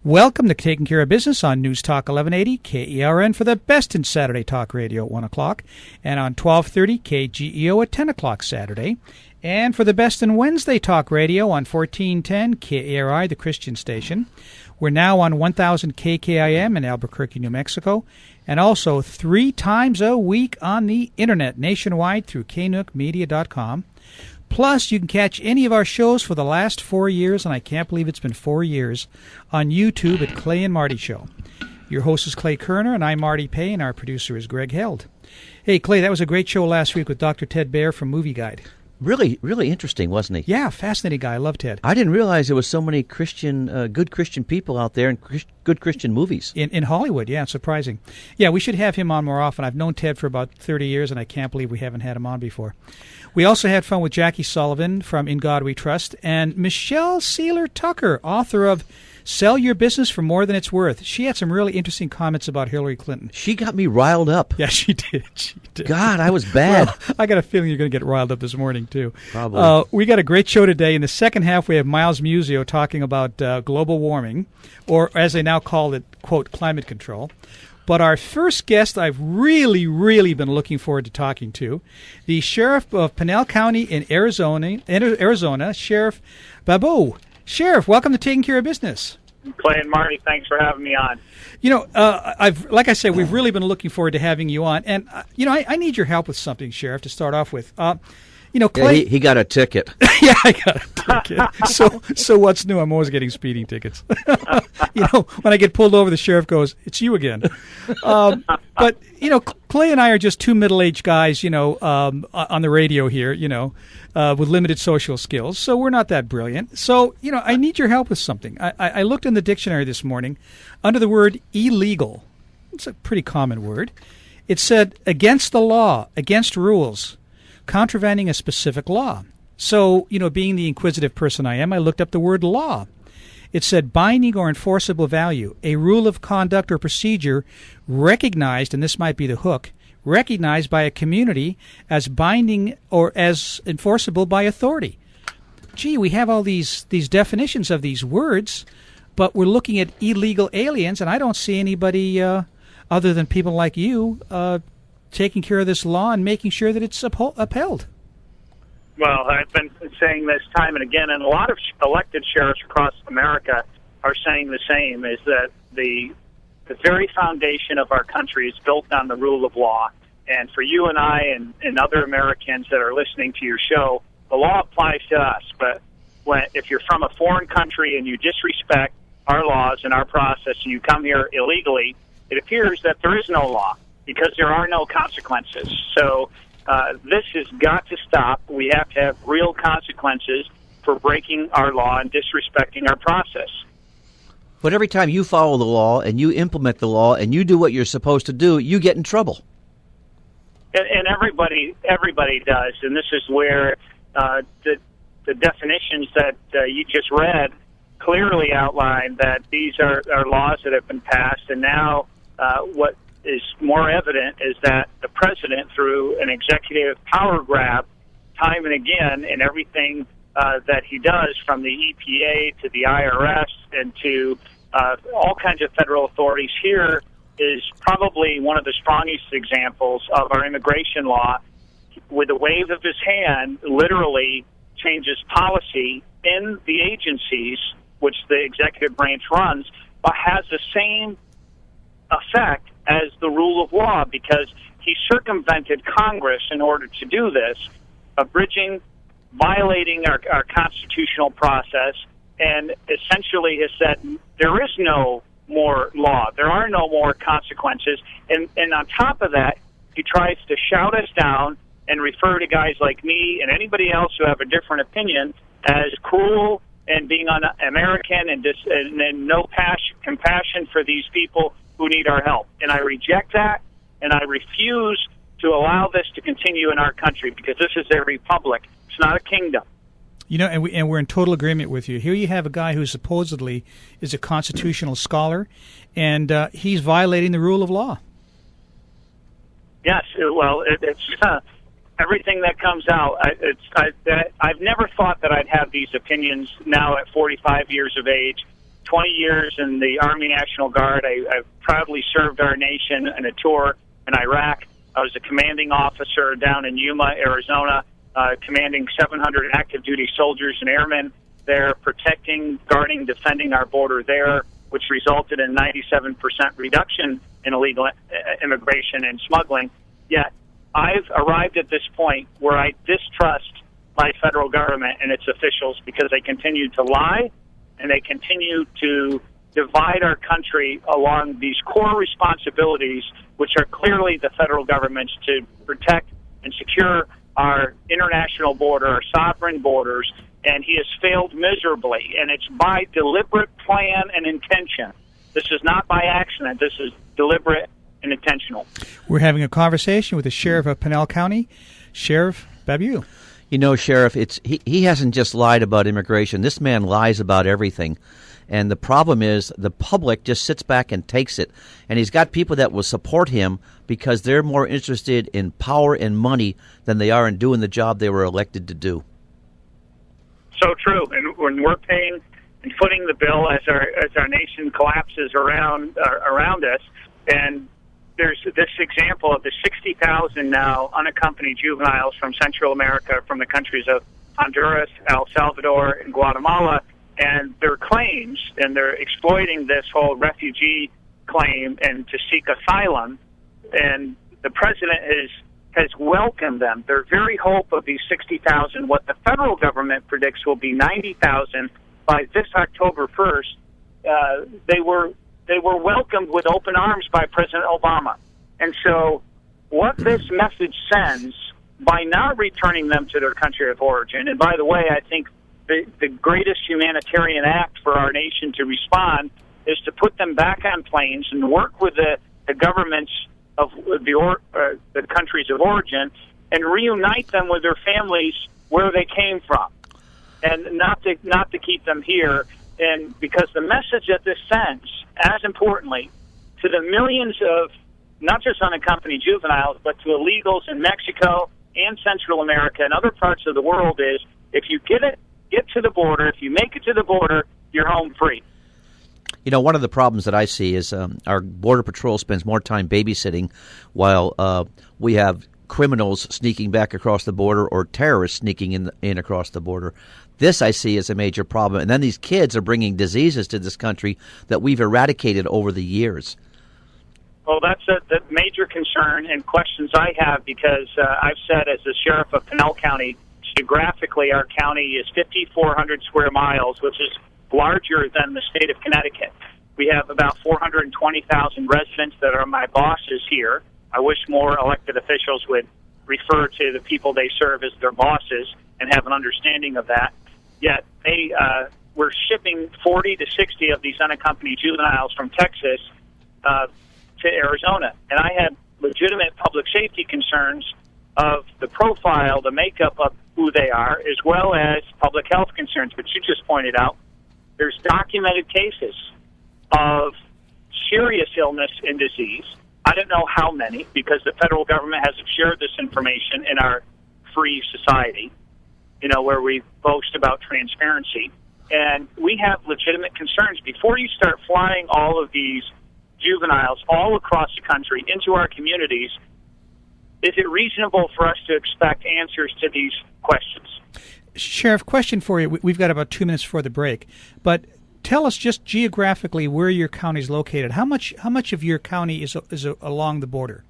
Welcome to Taking Care of Business on News Talk 1180 KERN for the best in Saturday talk radio at 1 o'clock and on 1230 KGEO at 10 o'clock Saturday. And for the best in Wednesday talk radio on 1410 KARI, the Christian station. We're now on 1000 KKIM in Albuquerque, New Mexico, and also 3 times a week on the internet nationwide through knookmedia.com. Plus, you can catch any of our shows for the last 4 years, and I can't believe it's been 4 years, on YouTube at Clay and Marty Show. Your host is Clay Koerner, and I'm Marty Pay, and our producer is Greg Held. Hey, Clay, that was a great show last week with Dr. Ted Baer from Movie Guide. Really interesting, wasn't he? Yeah, fascinating guy. I love Ted. I didn't realize there was so many good Christian people out there and good Christian movies. In Hollywood, yeah, it's surprising. Yeah, we should have him on more often. I've known Ted for about 30 years, and I can't believe we haven't had him on before. We also had fun with Jackie Sullivan from In God We Trust, and Michelle Sealer Tucker, author of Sell Your Business for More Than It's Worth. She had some really interesting comments about Hillary Clinton. She got me riled up. Yeah, she did. God, I was bad. Well, I got a feeling you're going to get riled up this morning, too. Probably. We got a great show today. In the second half, we have Miles Musio talking about global warming, or as they now call it, quote, climate control. But our first guest I've really been looking forward to talking to, the Sheriff of Pinal County in Arizona, Sheriff Babeu. Sheriff, welcome to Taking Care of Business. Clay and Marty, thanks for having me on. You know, like I said, we've really been looking forward to having you on. And, I need your help with something, Sheriff, to start off with. Clay... Yeah, he got a ticket. Yeah, I got a ticket. So what's new? I'm always getting speeding tickets. When I get pulled over, the sheriff goes, "It's you again." But, Clay and I are just two middle-aged guys, on the radio here, with limited social skills. So we're not that brilliant. So, I need your help with something. I looked in the dictionary this morning under the word illegal. It's a pretty common word. It said against the law, against rules, contravening a specific law. So, being the inquisitive person I am, I looked up the word law. It said binding or enforceable value, a rule of conduct or procedure recognized, and this might be the hook, recognized by a community as binding or as enforceable by authority. Gee, we have all these definitions of these words, but we're looking at illegal aliens, and I don't see anybody other than people like you taking care of this law and making sure that it's upheld. Well, I've been saying this time and again, and a lot of elected sheriffs across America are saying the same, is that the very foundation of our country is built on the rule of law. And for you and I and other Americans that are listening to your show, the law applies to us. But if you're from a foreign country and you disrespect our laws and our process and you come here illegally, it appears that there is no law, because there are no consequences. So this has got to stop. We have to have real consequences for breaking our law and disrespecting our process. But every time you follow the law and you implement the law and you do what you're supposed to do, you get in trouble. And everybody does. And this is where the definitions that you just read clearly outline that these are laws that have been passed. And now what is more evident is that the president, through an executive power grab, time and again, in everything that he does, from the EPA to the IRS and to all kinds of federal authorities, here is probably one of the strongest examples of our immigration law. With a wave of his hand, literally changes policy in the agencies which the executive branch runs, but has the same effect as the rule of law, because he circumvented Congress in order to do this, violating our constitutional process, and essentially has said there is no more law. There are no more consequences. And on top of that, he tries to shout us down and refer to guys like me and anybody else who have a different opinion as cruel and being un-American and no compassion for these people who need our help. And I reject that, and I refuse to allow this to continue in our country, because this is a republic. It's not a kingdom. And we're in total agreement with you. Here you have a guy who supposedly is a constitutional scholar, and he's violating the rule of law. Yes, well, it's everything that comes out. I've never thought that I'd have these opinions now at 45 years of age, 20 years in the Army National Guard. I've proudly served our nation in a tour in Iraq. I was a commanding officer down in Yuma, Arizona, commanding 700 active duty soldiers and airmen there, protecting, guarding, defending our border there, which resulted in 97% reduction in illegal immigration and smuggling. Yet I've arrived at this point where I distrust my federal government and its officials because they continue to lie and they continue to divide our country along these core responsibilities, which are clearly the federal government's to protect and secure our international border, our sovereign borders, and he has failed miserably, and it's by deliberate plan and intention. This is not by accident. This is deliberate and intentional. We're having a conversation with the Sheriff of Pinal County, Sheriff Babeu. You know, Sheriff, he hasn't just lied about immigration. This man lies about everything. And the problem is the public just sits back and takes it. And he's got people that will support him because they're more interested in power and money than they are in doing the job they were elected to do. So true. And when we're paying and footing the bill as our nation collapses around us, and there's this example of the 60,000 now unaccompanied juveniles from Central America, from the countries of Honduras, El Salvador, and Guatemala, and their claims, and they're exploiting this whole refugee claim and to seek asylum, and the president has welcomed them. Their very hope of these 60,000, what the federal government predicts will be 90,000 by this October 1st, they were welcomed with open arms by President Obama. And so what this message sends by not returning them to their country of origin, and by the way, I think the greatest humanitarian act for our nation to respond is to put them back on planes and work with the governments of the countries of origin and reunite them with their families where they came from, and not to keep them here. And because the message that this sends, as importantly, to the millions of not just unaccompanied juveniles, but to illegals in Mexico and Central America and other parts of the world is, if you get to the border, if you make it to the border, you're home free. You know, one of the problems that I see is our Border Patrol spends more time babysitting while we have criminals sneaking back across the border or terrorists sneaking in across the border. This I see as a major problem. And then these kids are bringing diseases to this country that we've eradicated over the years. Well, that's the major concern and questions I have because I've said as the sheriff of Pinal County, geographically our county is 5,400 square miles, which is larger than the state of Connecticut. We have about 420,000 residents that are my bosses here. I wish more elected officials would refer to the people they serve as their bosses and have an understanding of that. Yet we're shipping 40 to 60 of these unaccompanied juveniles from Texas to Arizona. And I had legitimate public safety concerns of the profile, the makeup of who they are, as well as public health concerns. But you just pointed out, there's documented cases of serious illness and disease. I don't know how many, because the federal government hasn't shared this information in our free society, where we boast about transparency. And we have legitimate concerns. Before you start flying all of these juveniles all across the country into our communities, is it reasonable for us to expect answers to these questions? Sheriff, question for you. We've got about 2 minutes before the break, but tell us just geographically where your county is located. How much of your county is along the border?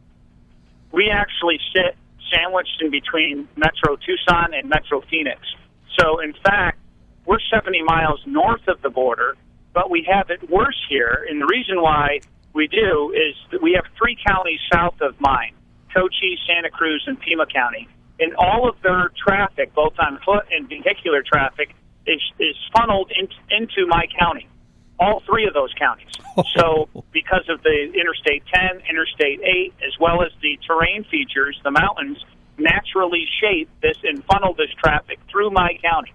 We actually sit sandwiched in between Metro Tucson and Metro Phoenix. So, in fact, we're 70 miles north of the border, but we have it worse here. And the reason why we do is that we have 3 counties south of mine, Cochise, Santa Cruz, and Pima County. And all of their traffic, both on foot and vehicular traffic, is funneled into my county, all 3 of those counties. So because of the Interstate 10, Interstate 8, as well as the terrain features, the mountains naturally shape this and funnel this traffic through my county.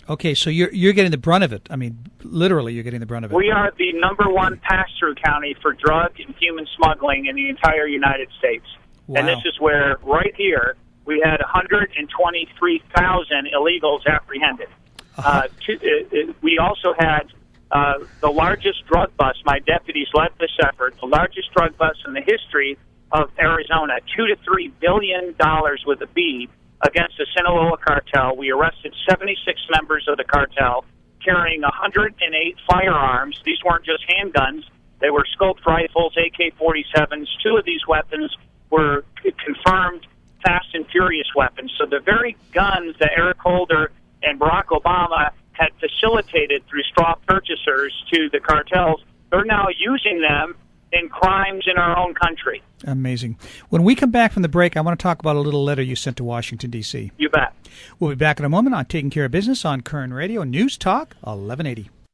Okay, so you're getting the brunt of it. I mean, literally, you're getting the brunt of it. We are the #1 pass-through county for drug and human smuggling in the entire United States. Wow. And this is where, right here, we had 123,000 illegals apprehended. We also had the largest drug bust. My deputies led this effort, the largest drug bust in the history of Arizona, $2 to $3 billion with a B against the Sinaloa cartel. We arrested 76 members of the cartel carrying 108 firearms. These weren't just handguns. They were scoped rifles, AK-47s. Two of these weapons were confirmed Fast and Furious weapons. So the very guns that Eric Holder and Barack Obama had facilitated through straw purchasers to the cartels, they're now using them in crimes in our own country. Amazing. When we come back from the break, I want to talk about a little letter you sent to Washington, D.C. You bet. We'll be back in a moment on Taking Care of Business on Koerner Radio, News Talk 1180.